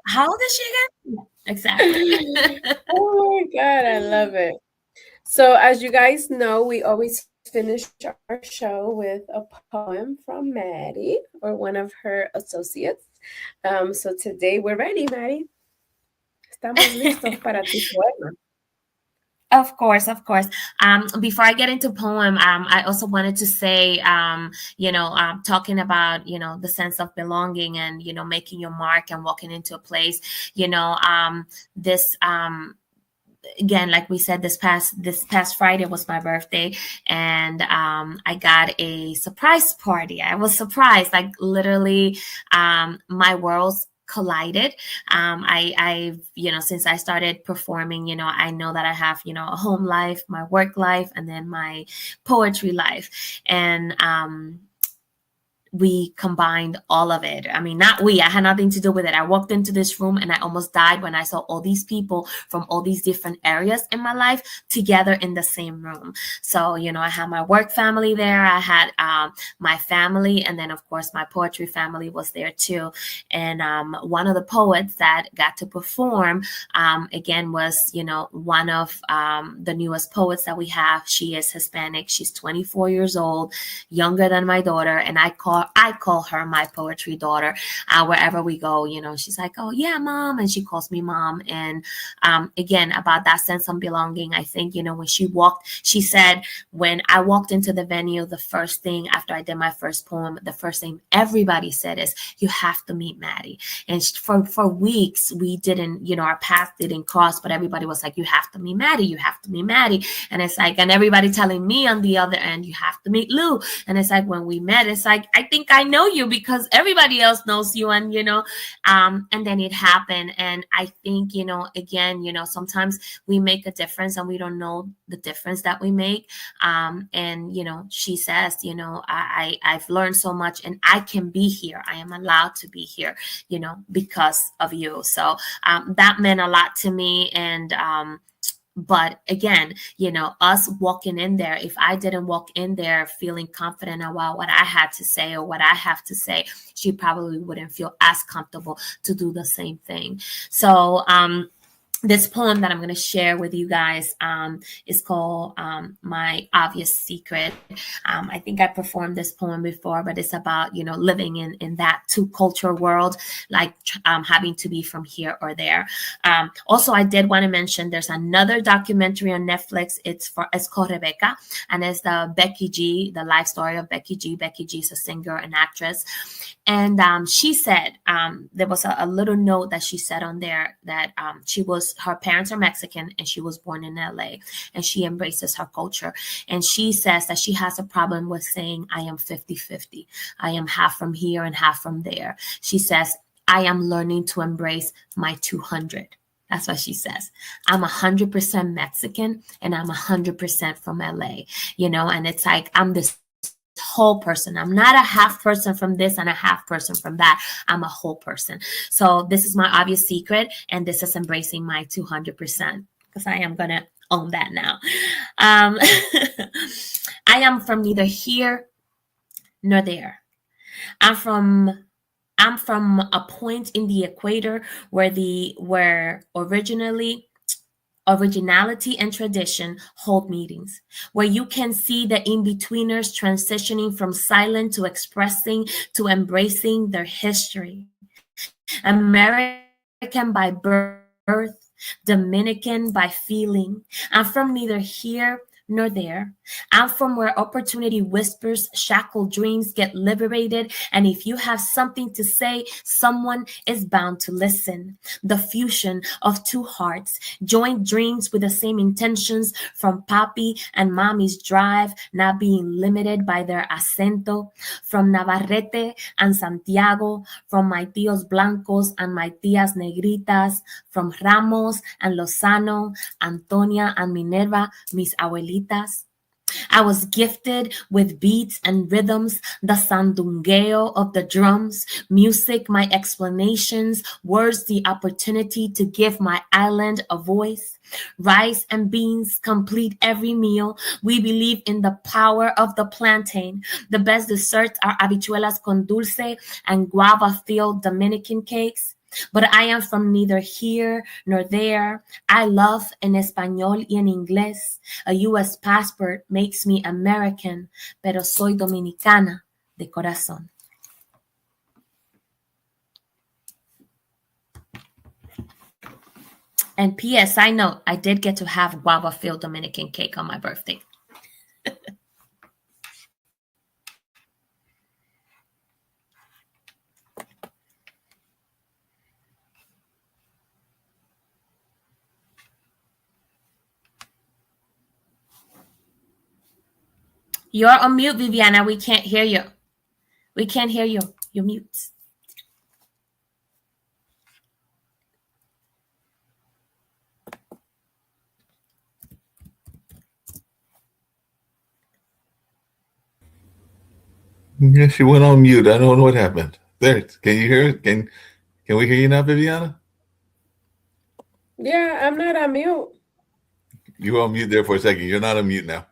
[SPEAKER 2] How old is she again? Exactly.
[SPEAKER 1] Oh my God, I love it. So, as you guys know, we always finish our show with a poem from Maddie or one of her associates. So today we're ready, Maddie. Estamos listos para tu poema.
[SPEAKER 2] Of course, of course. Before I get into poem, I also wanted to say, talking about, the sense of belonging and, making your mark and walking into a place, this, again, like we said, this past Friday was my birthday, and I got a surprise party. I was surprised, like literally, my worlds collided. Since I started performing, I know that I have, a home life, my work life, and then my poetry life. And we combined all of it. I mean, not we, I had nothing to do with it. I walked into this room and I almost died when I saw all these people from all these different areas in my life together in the same room. So, I had my work family there. I had my family. And then, of course, my poetry family was there too. And one of the poets that got to perform, again, was, one of the newest poets that we have. She is Hispanic. She's 24 years old, younger than my daughter. And I call her my poetry daughter. Wherever we go, she's like, oh yeah, mom. And she calls me mom. And again, about that sense of belonging, I think, when she said, when I walked into the venue, the first thing after I did my first poem, the first thing everybody said is, you have to meet Maddie. And for weeks, we didn't, our path didn't cross, but everybody was like, you have to meet Maddie, you have to meet Maddie. And it's like, and everybody telling me on the other end, you have to meet Lou. And it's like, when we met, it's like, I think I know you because everybody else knows you. And, and then it happened. And I think, again, sometimes we make a difference and we don't know the difference that we make. And, she says, I've learned so much and I can be here. I am allowed to be here, because of you. So that meant a lot to me. And, but again, us walking in there, if I didn't walk in there feeling confident about what I had to say or what I have to say, she probably wouldn't feel as comfortable to do the same thing. So, this poem that I'm going to share with you guys is called My Obvious Secret. I think I performed this poem before, but it's about, living in that two culture world, like having to be from here or there. Also, I did want to mention there's another documentary on Netflix. It's called Rebecca, and it's the Becky G, the life story of Becky G. Becky G is a singer and actress. And she said, there was a little note that she said on there that her parents are Mexican and she was born in LA and she embraces her culture. And she says that she has a problem with saying, I am 50-50. I am half from here and half from there. She says, I am learning to embrace my 200. That's what she says. I'm 100% Mexican and I'm 100% from LA, and it's like, I'm this whole person. I'm not a half person from this and a half person from that. I'm a whole person. So this is my obvious secret. And this is embracing my 200% because I am going to own that now. I am from neither here nor there. I'm from a point in the equator where originality and tradition hold meetings, where you can see the in-betweeners transitioning from silent to expressing to embracing their history. American by birth, Dominican by feeling. I'm from neither here nor there. I'm from where opportunity whispers, shackled dreams get liberated. And if you have something to say, someone is bound to listen. The fusion of two hearts, joint dreams with the same intentions, from papi and mommy's drive, not being limited by their acento, from Navarrete and Santiago, from my tíos blancos and my tías negritas, from Ramos and Lozano, Antonia and Minerva, mis abuelitas. I was gifted with beats and rhythms, the sandungueo of the drums, music, my explanations, words, the opportunity to give my island a voice. Rice and beans complete every meal. We believe in the power of the plantain. The best desserts are habichuelas con dulce and guava-filled Dominican cakes. But I am from neither here nor there. I love en español y en inglés. A U.S. passport makes me American, pero soy dominicana de corazón. And P.S. I note, I did get to have guava-filled Dominican cake on my birthday. You're on mute, Viviana. We can't hear you. We can't hear you. You're mute.
[SPEAKER 3] Yeah, she went on mute. I don't know what happened. There, can you hear it? Can we hear you now, Viviana?
[SPEAKER 1] Yeah, I'm not on mute.
[SPEAKER 3] You were on mute there for a second. You're not on mute now.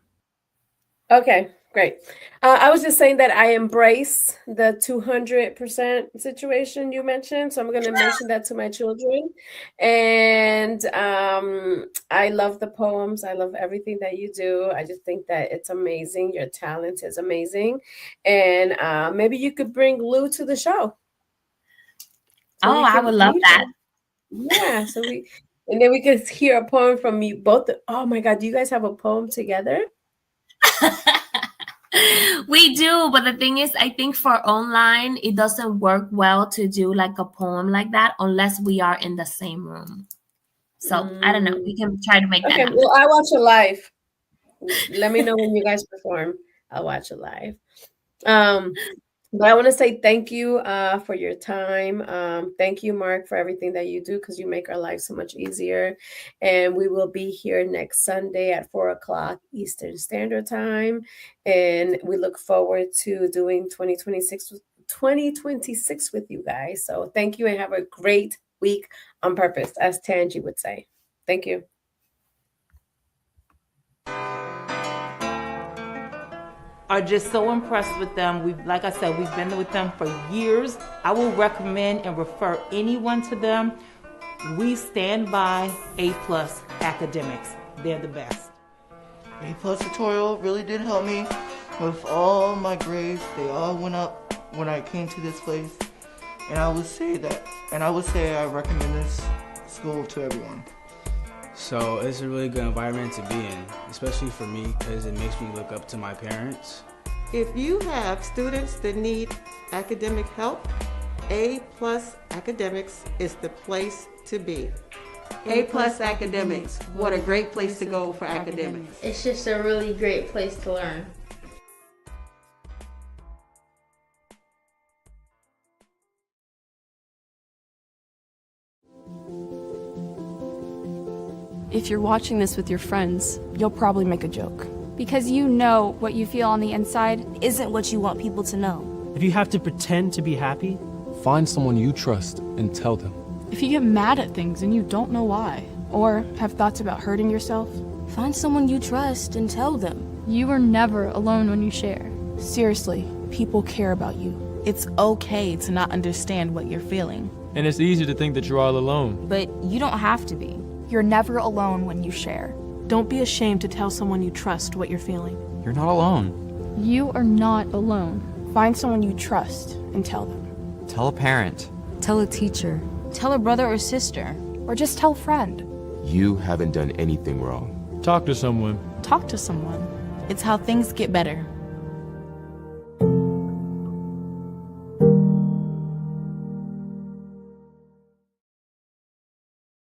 [SPEAKER 1] Okay, great. I was just saying that I embrace the 200% situation you mentioned. So I'm going to mention that to my children. And I love the poems. I love everything that you do. I just think that it's amazing. Your talent is amazing. And maybe you could bring Lou to the show so
[SPEAKER 2] Oh,
[SPEAKER 1] we
[SPEAKER 2] I would
[SPEAKER 1] can
[SPEAKER 2] love
[SPEAKER 1] meet
[SPEAKER 2] that.
[SPEAKER 1] her. Yeah, and then we could hear a poem from you both. Oh my God, do you guys have a poem together?
[SPEAKER 2] We do, but the thing is, I think for online, it doesn't work well to do like a poem like that unless we are in the same room. So I don't know. We
[SPEAKER 1] Mm.
[SPEAKER 2] can try to make that
[SPEAKER 1] Okay,
[SPEAKER 2] happen.
[SPEAKER 1] well, I watch it live. Let me know when you guys perform. I'll watch it live. Um, but I want to say thank you for your time. Thank you, Mark, for everything that you do because you make our life so much easier. And we will be here next Sunday at 4 o'clock Eastern Standard Time. And we look forward to doing 2026 with you guys. So thank you and have a great week on purpose, as Tangi would say. Thank you.
[SPEAKER 4] Are just so impressed with them. Like I said, we've been with them for years. I will recommend and refer anyone to them. We stand by A+ academics. They're the best.
[SPEAKER 5] A+ tutorial really did help me with all my grades. They all went up when I came to this place. And I would say I recommend this school to everyone.
[SPEAKER 6] So it's a really good environment to be in, especially for me because it makes me look up to my parents.
[SPEAKER 7] If you have students that need academic help, A+ Academics is the place to be. A+ Academics, what a great place to go for academics.
[SPEAKER 8] It's just a really great place to learn.
[SPEAKER 9] If you're watching this with your friends, you'll probably make a joke.
[SPEAKER 10] Because you know what you feel on the inside
[SPEAKER 11] isn't what you want people to know.
[SPEAKER 12] If you have to pretend to be happy,
[SPEAKER 13] find someone you trust and tell them.
[SPEAKER 9] If you get mad at things and you don't know why, or have thoughts about hurting yourself,
[SPEAKER 11] find someone you trust and tell them.
[SPEAKER 10] You are never alone when you share.
[SPEAKER 9] Seriously, people care about you.
[SPEAKER 14] It's okay to not understand what you're feeling.
[SPEAKER 13] And it's easy to think that you're all alone.
[SPEAKER 11] But you don't have to be.
[SPEAKER 10] You're never alone when you share.
[SPEAKER 9] Don't be ashamed to tell someone you trust what you're feeling.
[SPEAKER 13] You're not alone.
[SPEAKER 10] You are not alone.
[SPEAKER 9] Find someone you trust and tell them.
[SPEAKER 13] Tell a parent.
[SPEAKER 11] Tell a teacher. Tell a brother or sister.
[SPEAKER 10] Or just tell a friend.
[SPEAKER 13] You haven't done anything wrong. Talk to someone.
[SPEAKER 9] Talk to someone.
[SPEAKER 14] It's how things get better.